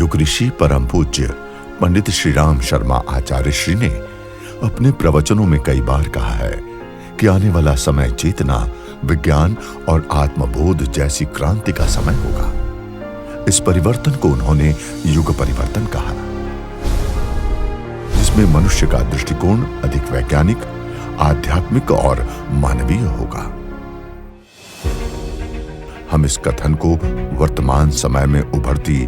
युग ऋषि परम पूज्य पंडित श्री राम शर्मा आचार्य श्री ने अपने प्रवचनों में कई बार कहा है कि आने वाला समय चेतना, विज्ञान और आत्मबोध जैसी क्रांति का समय होगा। इस परिवर्तन को उन्होंने युग परिवर्तन कहा, जिसमें मनुष्य का दृष्टिकोण अधिक वैज्ञानिक, आध्यात्मिक और मानवीय होगा। हम इस कथन को वर्तमान समय में उभरती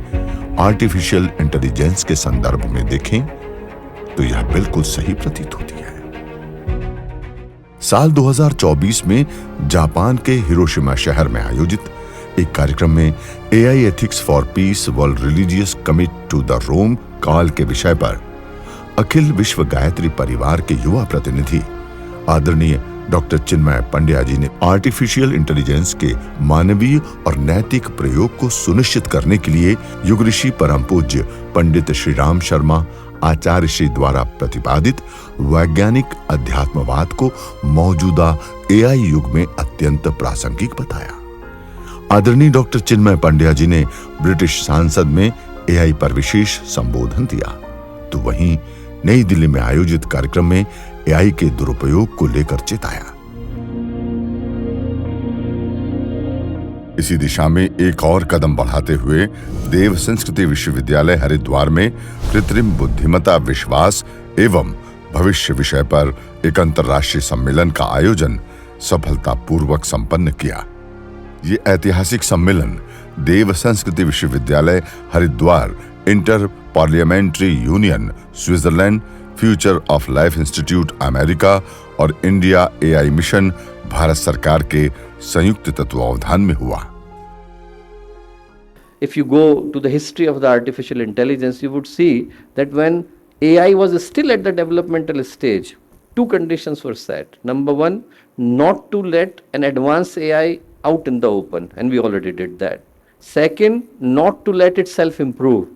आर्टिफिशियल इंटेलिजेंस के संदर्भ में देखें तो यह बिल्कुल सही प्रतीत होती है। साल 2024 में जापान के हिरोशिमा शहर में आयोजित एक कार्यक्रम में AI ethics for peace world religious commit to the Rome call के विषय पर अखिल विश्व गायत्री परिवार के युवा प्रतिनिधि आदरणीय डॉक्टर चिन्मय पंड्या जी ने आर्टिफिशियल इंटेलिजेंस के मानवीय और नैतिक प्रयोग को सुनिश्चित करने के लिए युग ऋषि परम पूज्य पंडित श्री राम शर्मा आचार्य श्री द्वारा प्रतिपादित वैज्ञानिक अध्यात्मवाद को मौजूदा एआई युग में अत्यंत प्रासंगिक बताया। आदरणीय डॉक्टर चिन्मय पंड्या जी ने ब्रिटिश संसद में एआई पर विशेष संबोधन दिया, तो वहीं नई दिल्ली में आयोजित कार्यक्रम में एआई के दुरुपयोग को लेकर चेताया। इसी दिशा में एक और कदम बढ़ाते हुए देव संस्कृति विश्वविद्यालय हरिद्वार में कृत्रिम बुद्धिमत्ता विश्वास एवं भविष्य विषय पर एक अंतर्राष्ट्रीय सम्मेलन का आयोजन सफलतापूर्वक संपन्न किया। ये ऐतिहासिक सम्मेलन देव संस्कृति विश्वविद्यालय Haridwar, inter parliamentary union Switzerland, future of life institute America और इंडिया एआई मिशन भारत सरकार के संयुक्त तत्वावधान में हुआ। If you go to the history of the artificial intelligence, you would see that when AI was still at the developmental stage, two conditions were set. Number one, not to let an advanced AI out in the open, and we already did that. Second, not to let itself improve,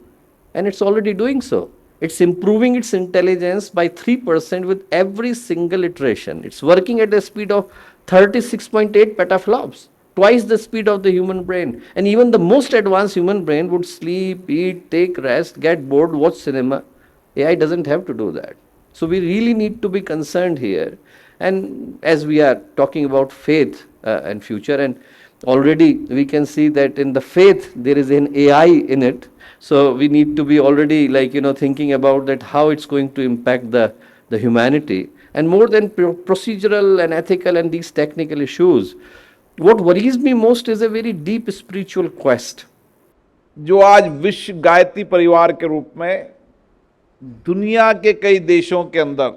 and it's already doing so. It's improving its intelligence by 3% with every single iteration. It's working at a speed of 36.8 petaflops, twice the speed of the human brain. And even the most advanced human brain would sleep, eat, take rest, get bored, watch cinema. AI doesn't have to do that. So we really need to be concerned here. And as we are talking about faith and future, and already we can see that in the faith there is an AI in it. So we need to be already thinking about that how it's going to impact the humanity. And more than procedural and ethical and these technical issues, what worries me most is a very deep spiritual quest. जो आज विश्व गायत्री परिवार के रूप में दुनिया के कई देशों के अंदर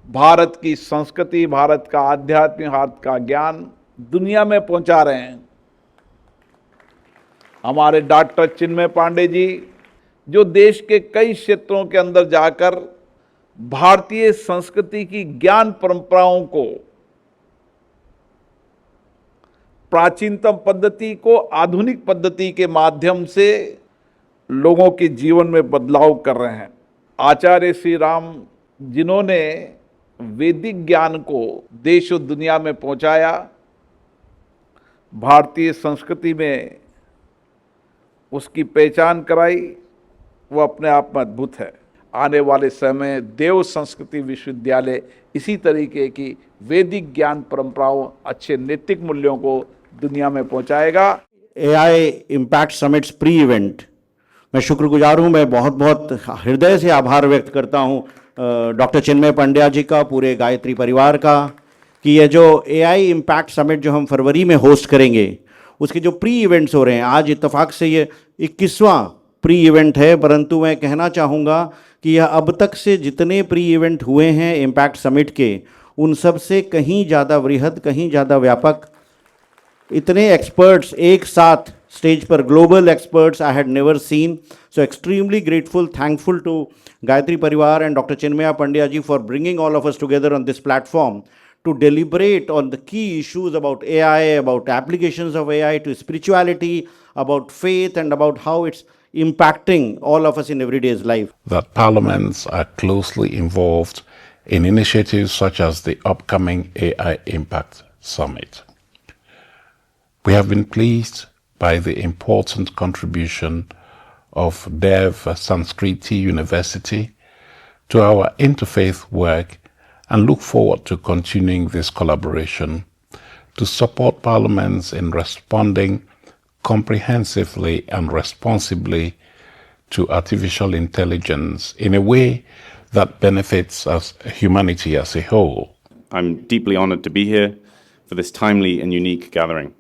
भारत की संस्कृति, भारत का आध्यात्मिक, भारत का ज्ञान दुनिया में पहुंचा रहे हैं। हमारे डॉक्टर चिन्मय पांडे जी जो देश के कई क्षेत्रों के अंदर जाकर भारतीय संस्कृति की ज्ञान परंपराओं को, प्राचीनतम पद्धति को आधुनिक पद्धति के माध्यम से लोगों के जीवन में बदलाव कर रहे हैं। आचार्य श्री राम जिन्होंने वैदिक ज्ञान को देश और दुनिया में पहुंचाया, भारतीय संस्कृति में उसकी पहचान कराई, वो अपने आप में अद्भुत है। आने वाले समय देव संस्कृति विश्वविद्यालय इसी तरीके की वैदिक ज्ञान परंपराओं, अच्छे नैतिक मूल्यों को दुनिया में पहुंचाएगा। AI impact summits pre event मैं शुक्रगुजार हूं। मैं बहुत बहुत हृदय से आभार व्यक्त करता हूं डॉक्टर चिन्मय पंड्या जी का, पूरे गायत्री परिवार का, कि ये जो एआई इम्पैक्ट समिट जो हम फरवरी में होस्ट करेंगे उसके जो प्री इवेंट्स हो रहे हैं, आज इत्तेफाक से ये 21वां प्री इवेंट है, परंतु मैं कहना चाहूँगा कि यह अब तक से जितने प्री इवेंट हुए हैं इम्पैक्ट समिट के, उन सब से कहीं ज़्यादा वृहद, कहीं ज़्यादा व्यापक, इतने एक्सपर्ट्स एक साथ स्टेज पर, global experts I had never seen. So extremely grateful, thankful to Gayatri Parivar and Dr. Chinmaya Pandya ji for bringing all of us together on this platform to deliberate on the key issues about AI, about applications of AI to spirituality, about faith, and about how it's impacting all of us in everyday's life. That parliaments are closely involved in initiatives such as the upcoming AI Impact Summit. We have been pleased by the important contribution of Dev Sanskriti University, to our interfaith work, and look forward to continuing this collaboration to support parliaments in responding comprehensively and responsibly to artificial intelligence in a way that benefits us, humanity as a whole. I'm deeply honored to be here for this timely and unique gathering.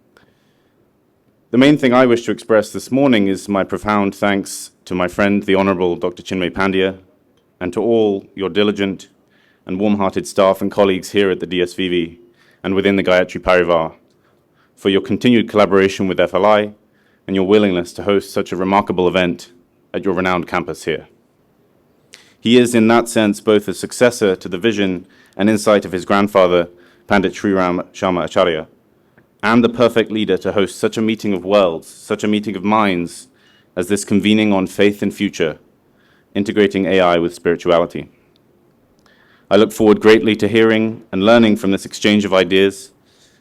The main thing I wish to express this morning is my profound thanks to my friend, the Honorable Dr. Chinmay Pandya, and to all your diligent and warm-hearted staff and colleagues here at the DSVV and within the Gayatri Parivar for your continued collaboration with FLI and your willingness to host such a remarkable event at your renowned campus here. He is, in that sense, both a successor to the vision and insight of his grandfather, Pandit Sriram Sharma Acharya, and the perfect leader to host such a meeting of worlds, such a meeting of minds as this convening on faith and future, integrating AI with spirituality. I look forward greatly to hearing and learning from this exchange of ideas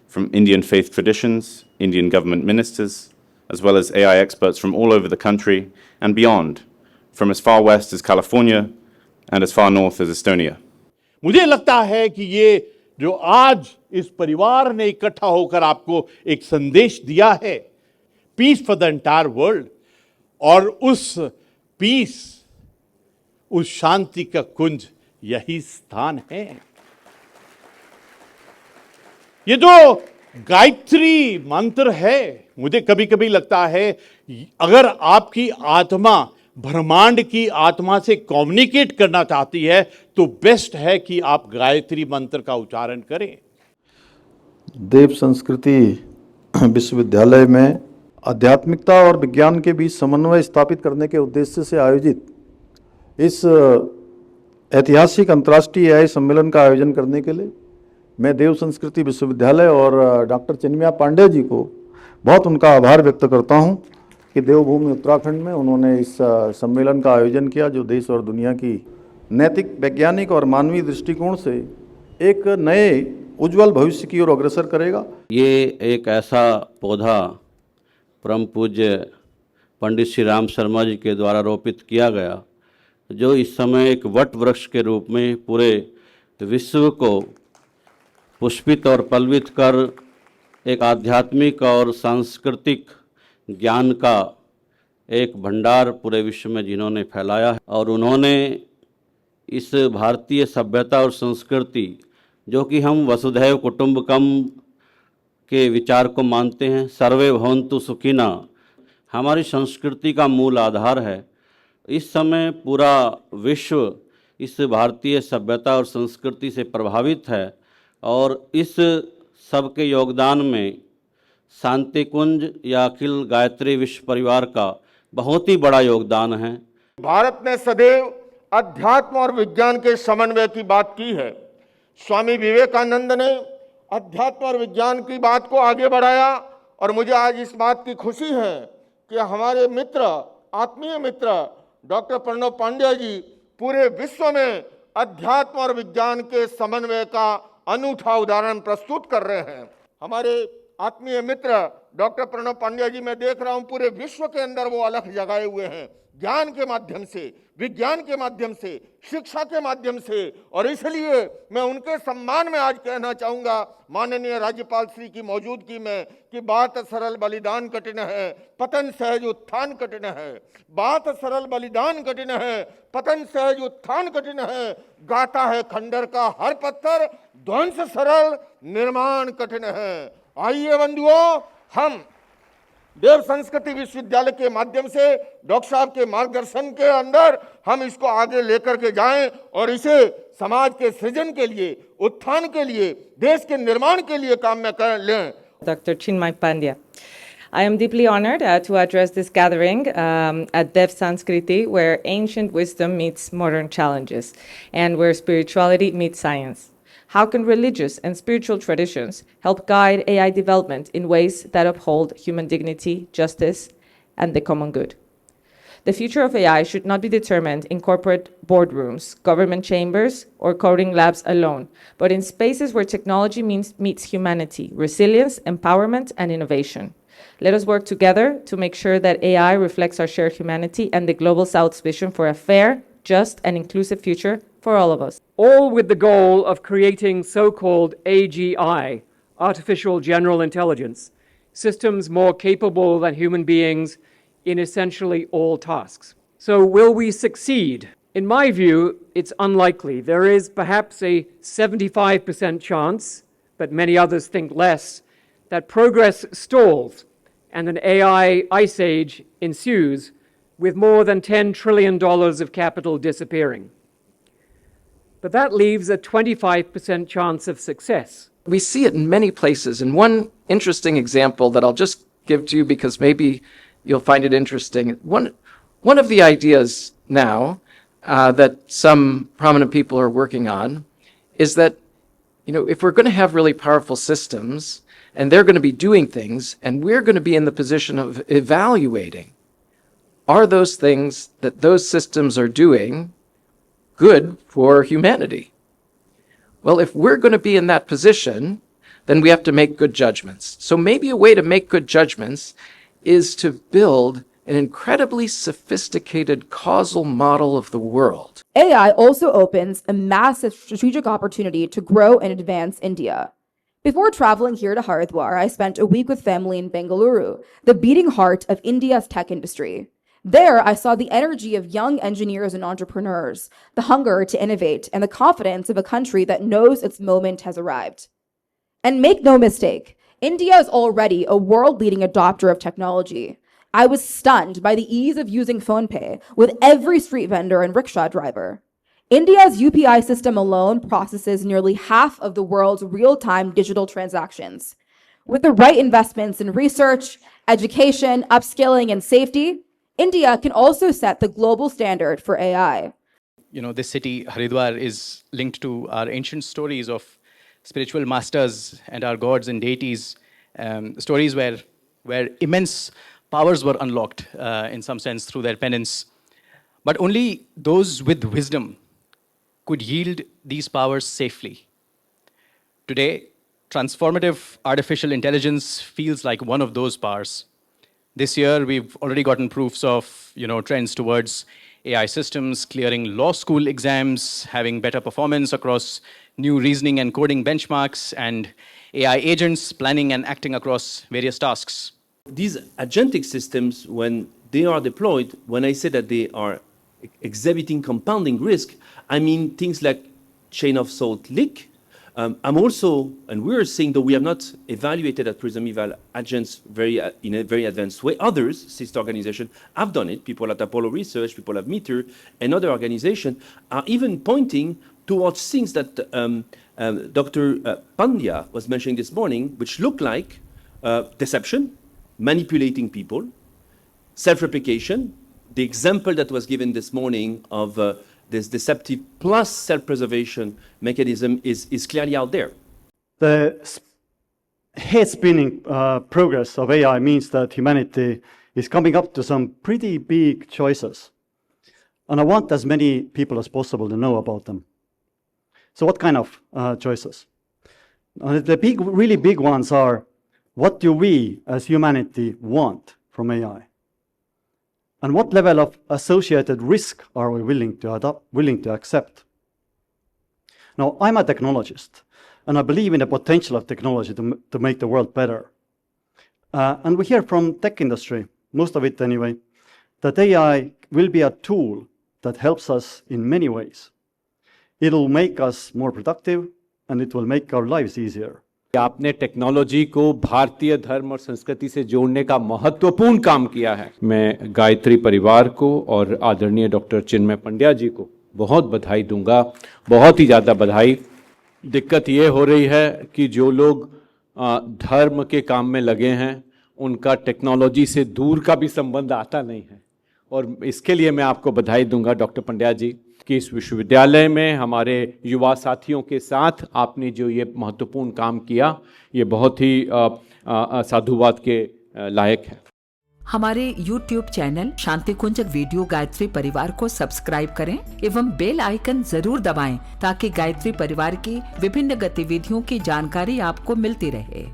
from Indian faith traditions, Indian government ministers, as well as AI experts from all over the country and beyond, from as far west as California and as far north as Estonia. मुझे लगता है कि ये जो आज इस परिवार ने इकट्ठा होकर आपको एक संदेश दिया है, peace for the entire world, और उस पीस, उस शांति का कुंज यही स्थान है। ये जो गायत्री मंत्र है, मुझे कभी कभी लगता है अगर आपकी आत्मा ब्रह्मांड की आत्मा से कम्युनिकेट करना चाहती है तो बेस्ट है कि आप गायत्री मंत्र का उच्चारण करें। देव संस्कृति विश्वविद्यालय में आध्यात्मिकता और विज्ञान के बीच समन्वय स्थापित करने के उद्देश्य से आयोजित इस ऐतिहासिक अंतर्राष्ट्रीय AI सम्मेलन का आयोजन करने के लिए मैं देव संस्कृति विश्वविद्यालय और डॉक्टर चिन्मय पांडे जी को बहुत उनका आभार व्यक्त करता हूं कि देवभूमि उत्तराखंड में उन्होंने इस सम्मेलन का आयोजन किया, जो देश और दुनिया की नैतिक, वैज्ञानिक और मानवीय दृष्टिकोण से एक नए उज्जवल भविष्य की ओर अग्रसर करेगा। ये एक ऐसा पौधा परम पूज्य पंडित श्री राम शर्मा जी के द्वारा रोपित किया गया, जो इस समय एक वट वृक्ष के रूप में पूरे विश्व को पुष्पित और पल्वित कर एक आध्यात्मिक और सांस्कृतिक ज्ञान का एक भंडार पूरे विश्व में जिन्होंने फैलाया है, और उन्होंने इस भारतीय सभ्यता और संस्कृति, जो कि हम वसुधैव कुटुंबकम के विचार को मानते हैं, सर्वे भवन्तु सुखिना, हमारी संस्कृति का मूल आधार है। इस समय पूरा विश्व इस भारतीय सभ्यता और संस्कृति से प्रभावित है, और इस सब के योगदान में शांति कुंज या अखिल गायत्री विश्व परिवार का बहुत ही बड़ा योगदान है। भारत ने सदैव अध्यात्म और विज्ञान के समन्वय की बात की है। स्वामी विवेकानंद ने अध्यात्म और विज्ञान की बात को आगे बढ़ाया, और मुझे आज इस बात की खुशी है कि हमारे मित्र, आत्मीय मित्र डॉक्टर प्रणव पांड्या जी पूरे विश्व में अध्यात्म और विज्ञान के समन्वय का अनूठा उदाहरण प्रस्तुत कर रहे हैं। हमारे आत्मीय मित्र डॉक्टर प्रणव पांड्या जी, मैं देख रहा हूं पूरे विश्व के अंदर वो अलख जगाए हुए हैं, ज्ञान के माध्यम से, विज्ञान के माध्यम से, शिक्षा के माध्यम से। और इसलिए मैं उनके सम्मान में आज कहना चाहूंगा, माननीय राज्यपाल श्री की मौजूदगी में, कि बात सरल बलिदान कठिन है, पतन सहज उत्थान कठिन है। बात सरल बलिदान कठिन है, पतन सहज उत्थान कठिन है। गाता है खंडर का हर पत्थर, ध्वंस सरल निर्माण कठिन है। आइए बंधुओं, हम देव संस्कृति विश्वविद्यालय के माध्यम से डॉक्टर साहब के मार्गदर्शन के अंदर हम इसको आगे लेकर के जाएं और इसे समाज के सृजन के लिए, उत्थान के लिए, देश के निर्माण के लिए काम में कर लें। Dr. Chinmay Pandya. I am deeply honored to address this gathering at Dev Sanskriti, where ancient wisdom meets modern challenges and where spirituality meets science. How can religious and spiritual traditions help guide AI development in ways that uphold human dignity, justice, and the common good? The future of AI should not be determined in corporate boardrooms, government chambers, or coding labs alone, but in spaces where technology meets humanity, resilience, empowerment, and innovation. Let us work together to make sure that AI reflects our shared humanity and the Global South's vision for a fair, just, and inclusive future for all of us. All with the goal of creating so-called AGI, artificial general intelligence, systems more capable than human beings in essentially all tasks. So will we succeed? In my view, it's unlikely. There is perhaps a 75% chance, but many others think less, that progress stalls and an AI ice age ensues with more than $10 trillion of capital disappearing. But that leaves a 25% chance of success. We see it in many places. And one interesting example that I'll just give to you because maybe you'll find it interesting. One of the ideas now that some prominent people are working on is that, if we're going to have really powerful systems and they're going to be doing things and we're going to be in the position of evaluating, are those things that those systems are doing good for humanity? Well, if we're going to be in that position, then we have to make good judgments. So maybe a way to make good judgments is to build an incredibly sophisticated causal model of the world. AI also opens a massive strategic opportunity to grow and advance India. Before traveling here to Haridwar, I spent a week with family in Bengaluru, the beating heart of India's tech industry. There, I saw the energy of young engineers and entrepreneurs, the hunger to innovate, and the confidence of a country that knows its moment has arrived. And make no mistake, India is already a world-leading adopter of technology. I was stunned by the ease of using PhonePe with every street vendor and rickshaw driver. India's UPI system alone processes nearly half of the world's real-time digital transactions. With the right investments in research, education, upskilling, and safety, India can also set the global standard for AI. This city, Haridwar, is linked to our ancient stories of spiritual masters and our gods and deities, stories where immense powers were unlocked, in some sense, through their penance. But only those with wisdom could yield these powers safely. Today, transformative artificial intelligence feels like one of those powers. This year, we've already gotten proofs of, trends towards AI systems clearing law school exams, having better performance across new reasoning and coding benchmarks, and AI agents planning and acting across various tasks. These agentic systems, when they are deployed, when I say that they are exhibiting compounding risk, I mean things like chain of thought leak. I'm also, and we're saying that we have not evaluated at Prism Eval agents in a very advanced way. Others, sister organizations, have done it. People at Apollo Research, people at Meter, and other organizations are even pointing towards things that Dr. Pandya was mentioning this morning, which look like deception, manipulating people, self-replication. The example that was given this morning of this deceptive plus self-preservation mechanism is clearly out there. The head-spinning progress of AI means that humanity is coming up to some pretty big choices. And I want as many people as possible to know about them. So what kind of choices? The really big ones are, what do we as humanity want from AI? And what level of associated risk are we willing to accept? Now, I'm a technologist, and I believe in the potential of technology to make the world better. And we hear from tech industry, most of it anyway, that AI will be a tool that helps us in many ways. It'll make us more productive, and it will make our lives easier. आपने technology को भारतीय धर्म और संस्कृति से जोड़ने का महत्वपूर्ण काम किया है। मैं गायत्री परिवार को और आदरणीय डॉक्टर चिन्मय पंड्या जी को बहुत बधाई दूंगा, बहुत ही ज़्यादा बधाई। दिक्कत ये हो रही है कि जो लोग धर्म के काम में लगे हैं, उनका टेक्नोलॉजी से दूर का भी संबंध आता नहीं है, और इसके लिए मैं आपको बधाई दूंगा डॉक्टर पंड्या जी कि इस विश्वविद्यालय में हमारे युवा साथियों के साथ आपने जो ये महत्वपूर्ण काम किया, ये बहुत ही साधुवाद के लायक है। हमारे YouTube चैनल शांति कुंज वीडियो गायत्री परिवार को सब्सक्राइब करें एवं बेल आइकन जरूर दबाएं ताकि गायत्री परिवार की विभिन्न गतिविधियों की जानकारी आपको मिलती रहे।